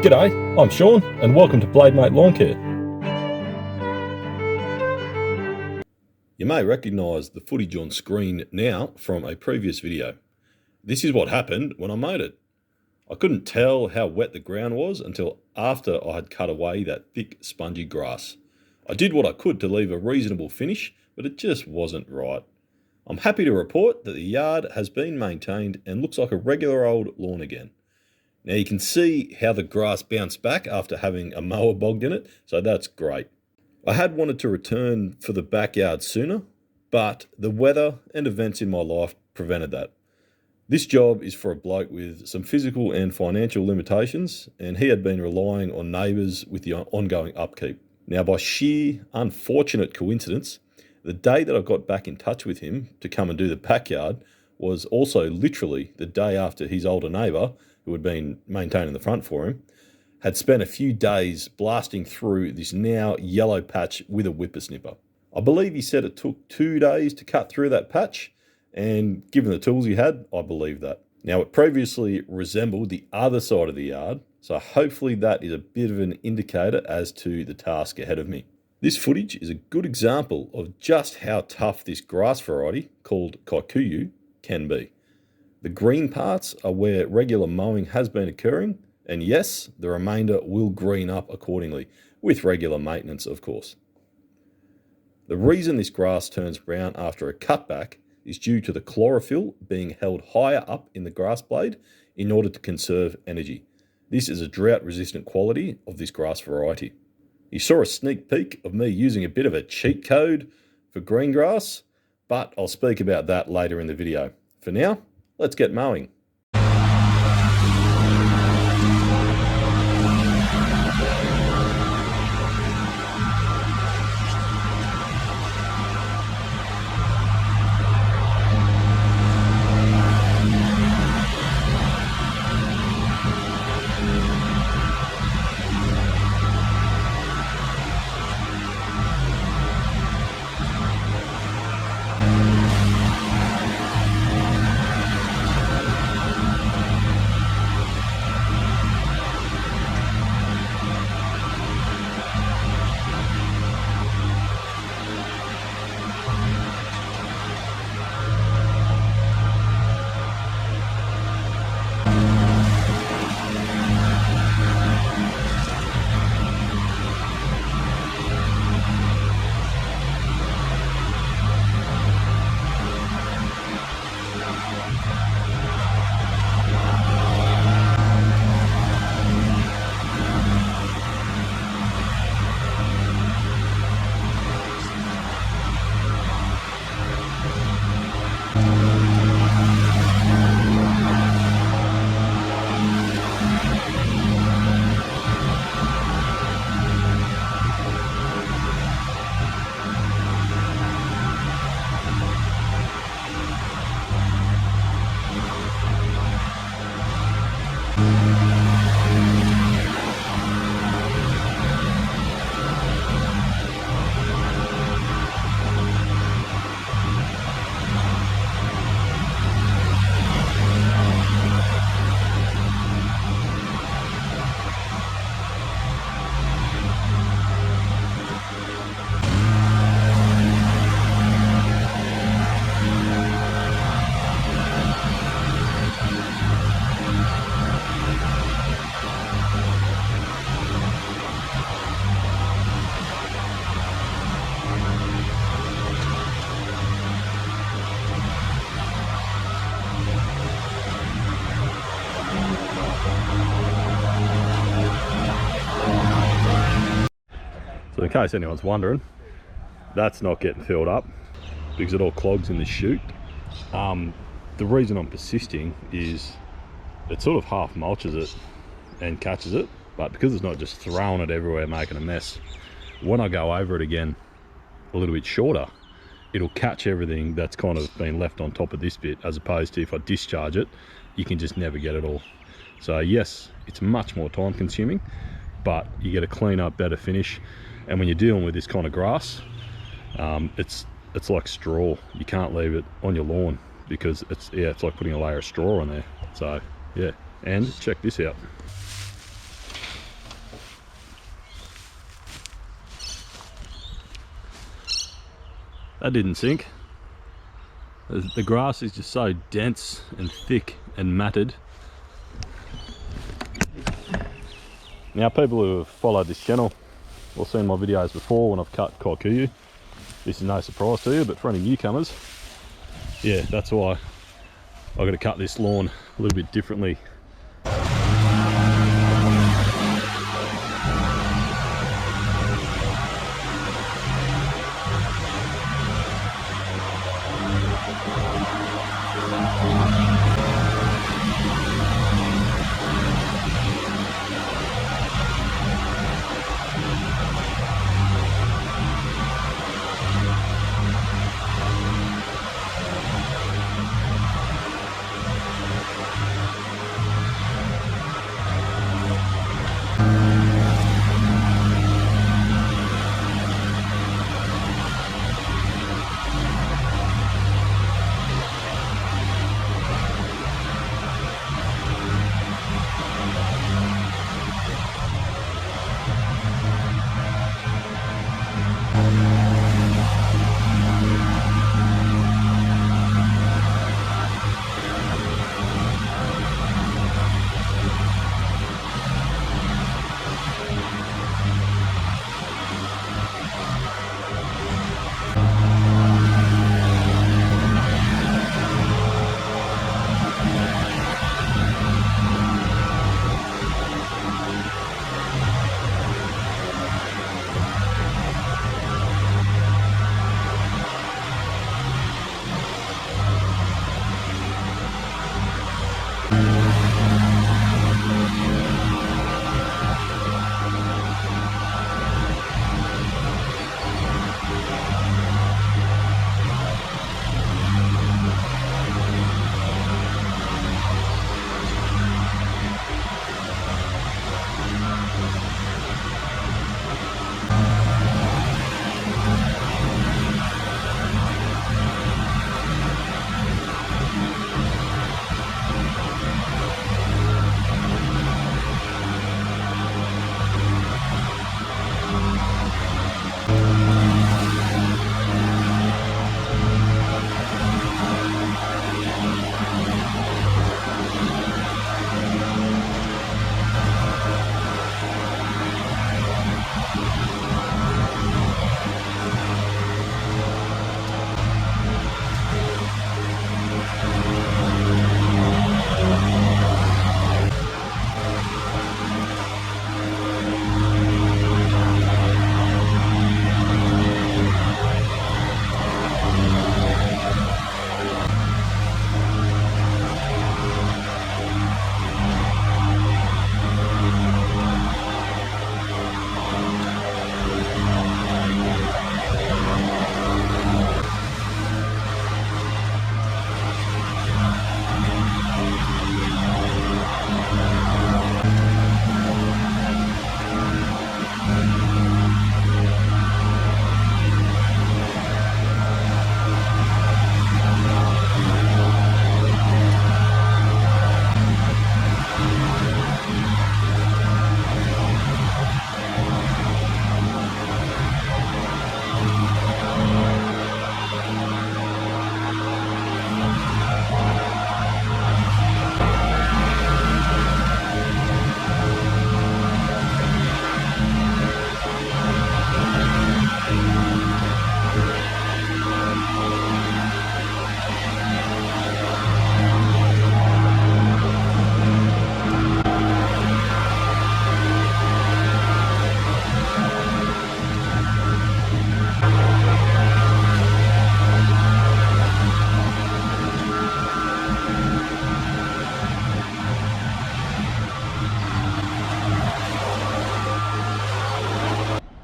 G'day, I'm Sean and welcome to Blade Mate Lawn Care. You may recognise the footage on screen now from a previous video. This is what happened when I mowed it. I couldn't tell how wet the ground was until after I had cut away that thick spongy grass. I did what I could to leave a reasonable finish, but it just wasn't right. I'm happy to report that the yard has been maintained and looks like a regular old lawn again. Now you can see how the grass bounced back after having a mower bogged in it, so that's great. I had wanted to return for the backyard sooner, but the weather and events in my life prevented that. This job is for a bloke with some physical and financial limitations, and he had been relying on neighbours with the ongoing upkeep. Now, by sheer unfortunate coincidence, the day that I got back in touch with him to come and do the backyard was also literally the day after his older neighbour, who had been maintaining the front for him, had spent a few days blasting through this now yellow patch with a whippersnipper. I believe he said it took 2 days to cut through that patch, and given the tools he had, I believe that. Now, it previously resembled the other side of the yard, so hopefully that is a bit of an indicator as to the task ahead of me. This footage is a good example of just how tough this grass variety, called kikuyu, can be. The green parts are where regular mowing has been occurring, and yes, the remainder will green up accordingly, with regular maintenance of course. The reason this grass turns brown after a cutback is due to the chlorophyll being held higher up in the grass blade in order to conserve energy. This is a drought-resistant quality of this grass variety. You saw a sneak peek of me using a bit of a cheat code for green grass, but I'll speak about that later in the video. For now, let's get mowing. So in case anyone's wondering, that's not getting filled up because it all clogs in the chute. The reason I'm persisting is it sort of half mulches it and catches it, but because it's not just throwing it everywhere making a mess, when I go over it again a little bit shorter, it'll catch everything that's kind of been left on top of this bit, as opposed to if I discharge it, you can just never get it all. So yes, it's much more time consuming, but you get a clean up, better finish. And when you're dealing with this kind of grass, it's like straw. You can't leave it on your lawn because it's like putting a layer of straw on there. So yeah, and check this out. That didn't sink. The grass is just so dense and thick and matted. Now, people who have followed this channel or seen my videos before when I've cut kikuyu, this is no surprise to you, but for any newcomers, yeah, that's why I've got to cut this lawn a little bit differently.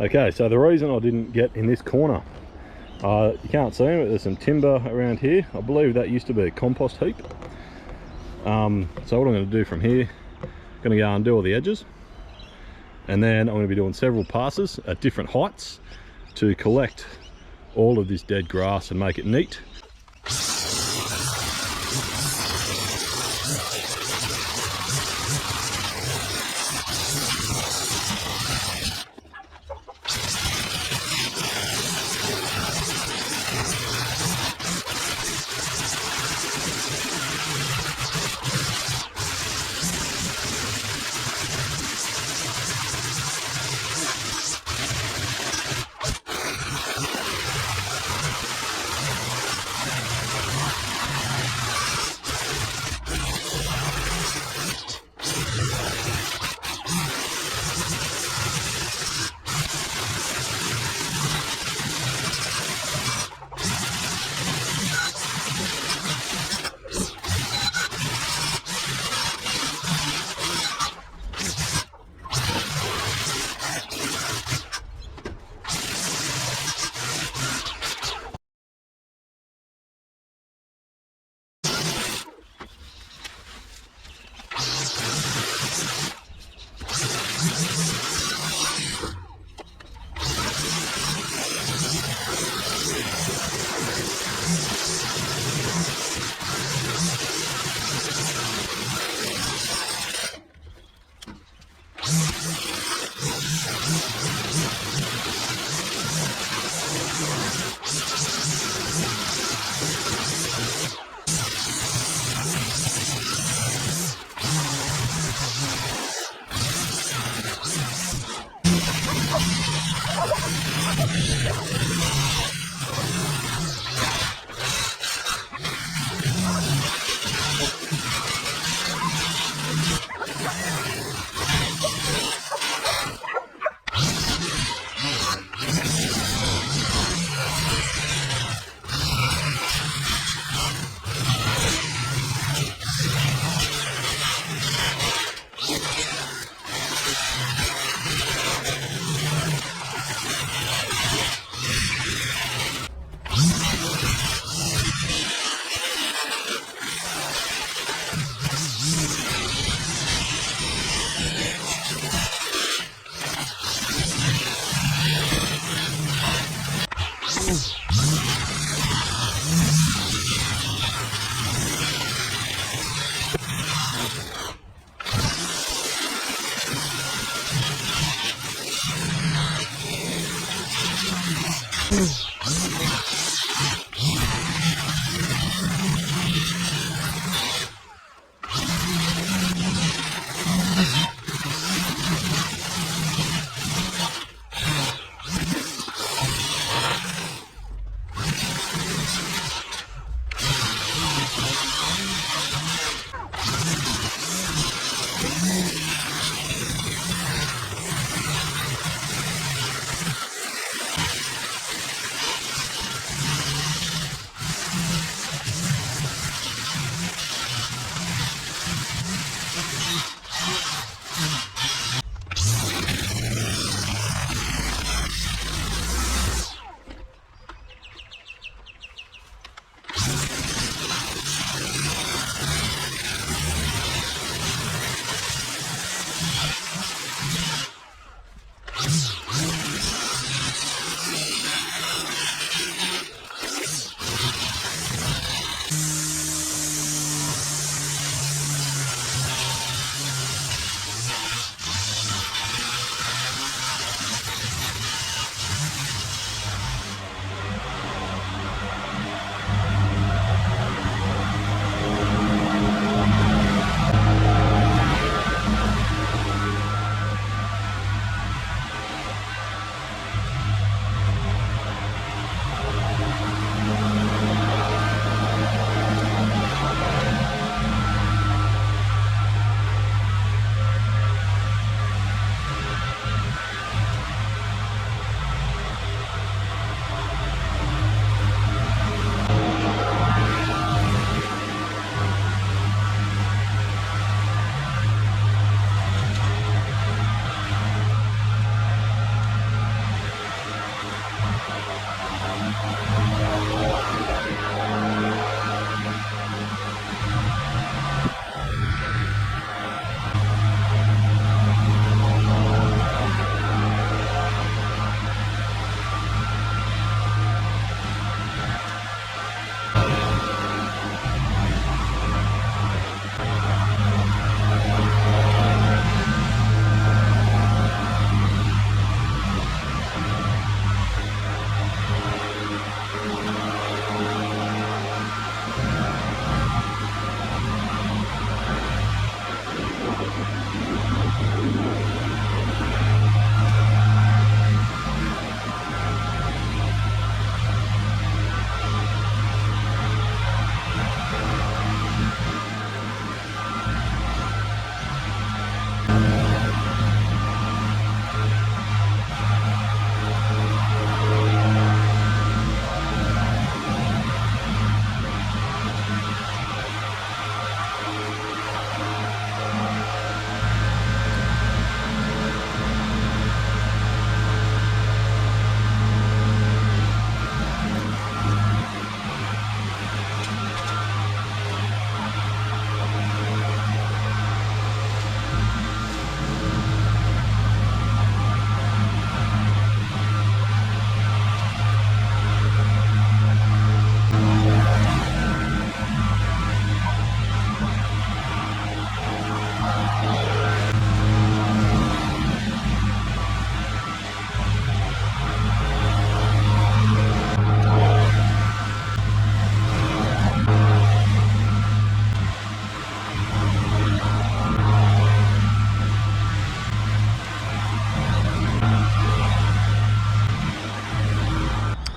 Okay, so the reason I didn't get in this corner, you can't see it, but there's some timber around here. I believe that used to be a compost heap. So what I'm going to do from here, I'm going to go and do all the edges, and then I'm going to be doing several passes at different heights to collect all of this dead grass and make it neat.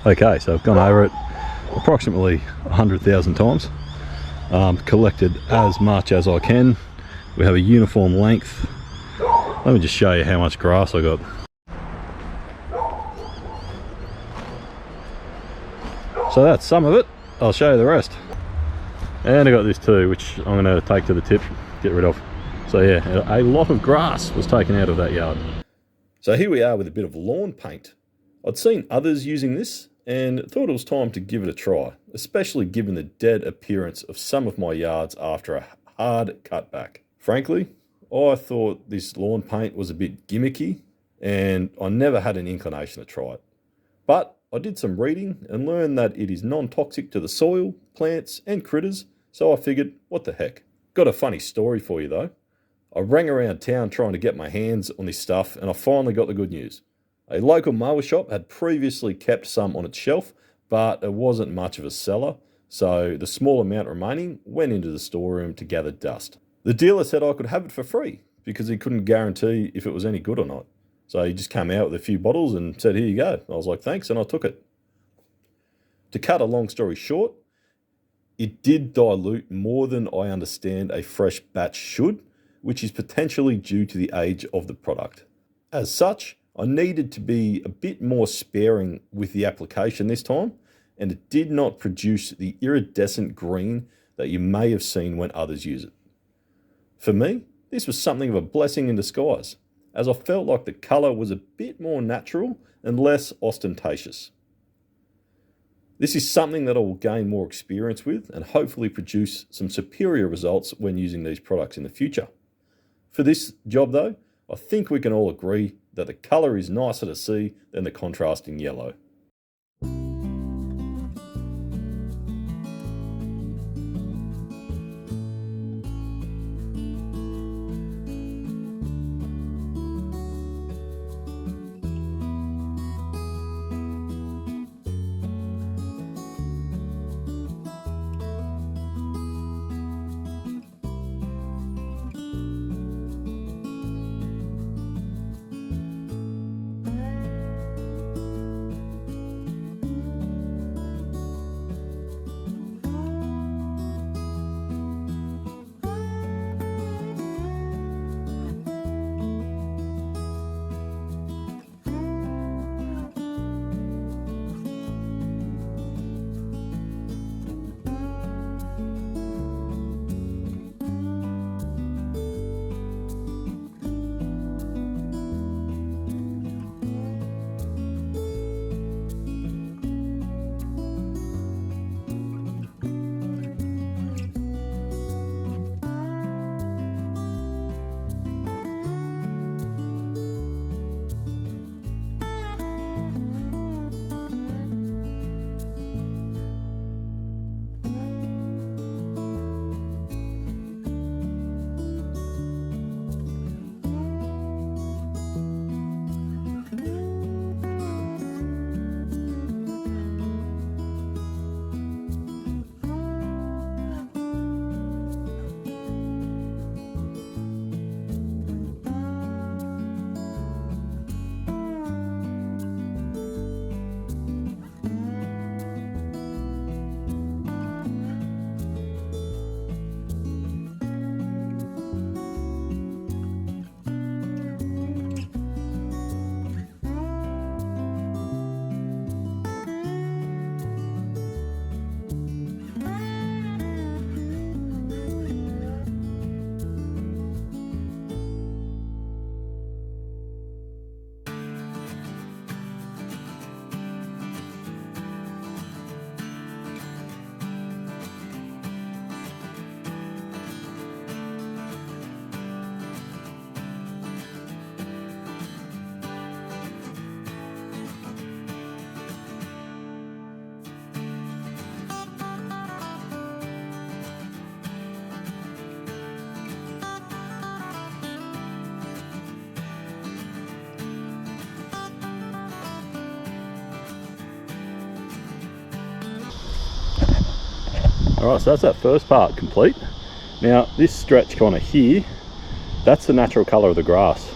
Okay, so I've gone over it approximately 100,000 times, collected as much as I can. We have a uniform length. Let me just show you how much grass I got. So that's some of it. I'll show you the rest. And I got this too, which I'm going to take to the tip, get rid of. So yeah, a lot of grass was taken out of that yard. So here we are with a bit of lawn paint. I'd seen others using this and thought it was time to give it a try, especially given the dead appearance of some of my yards after a hard cutback. Frankly, I thought this lawn paint was a bit gimmicky and I never had an inclination to try it. But I did some reading and learned that it is non-toxic to the soil, plants and critters, so I figured, what the heck. Got a funny story for you though. I rang around town trying to get my hands on this stuff and I finally got the good news. A local mower shop had previously kept some on its shelf, but it wasn't much of a seller, so the small amount remaining went into the storeroom to gather dust. The dealer said I could have it for free because he couldn't guarantee if it was any good or not. So he just came out with a few bottles and said, here you go. I was like, thanks, and I took it. To cut a long story short, it did dilute more than I understand a fresh batch should, which is potentially due to the age of the product. As such, I needed to be a bit more sparing with the application this time, and it did not produce the iridescent green that you may have seen when others use it. For me, this was something of a blessing in disguise, as I felt like the colour was a bit more natural and less ostentatious. This is something that I will gain more experience with and hopefully produce some superior results when using these products in the future. For this job though, I think we can all agree that the colour is nicer to see than the contrasting yellow. Alright, so that's that first part complete. Now this stretch kind of here, that's the natural colour of the grass.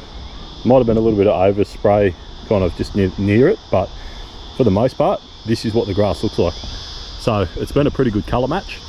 Might have been a little bit of overspray kind of just near it, but for the most part, this is what the grass looks like. So it's been a pretty good colour match.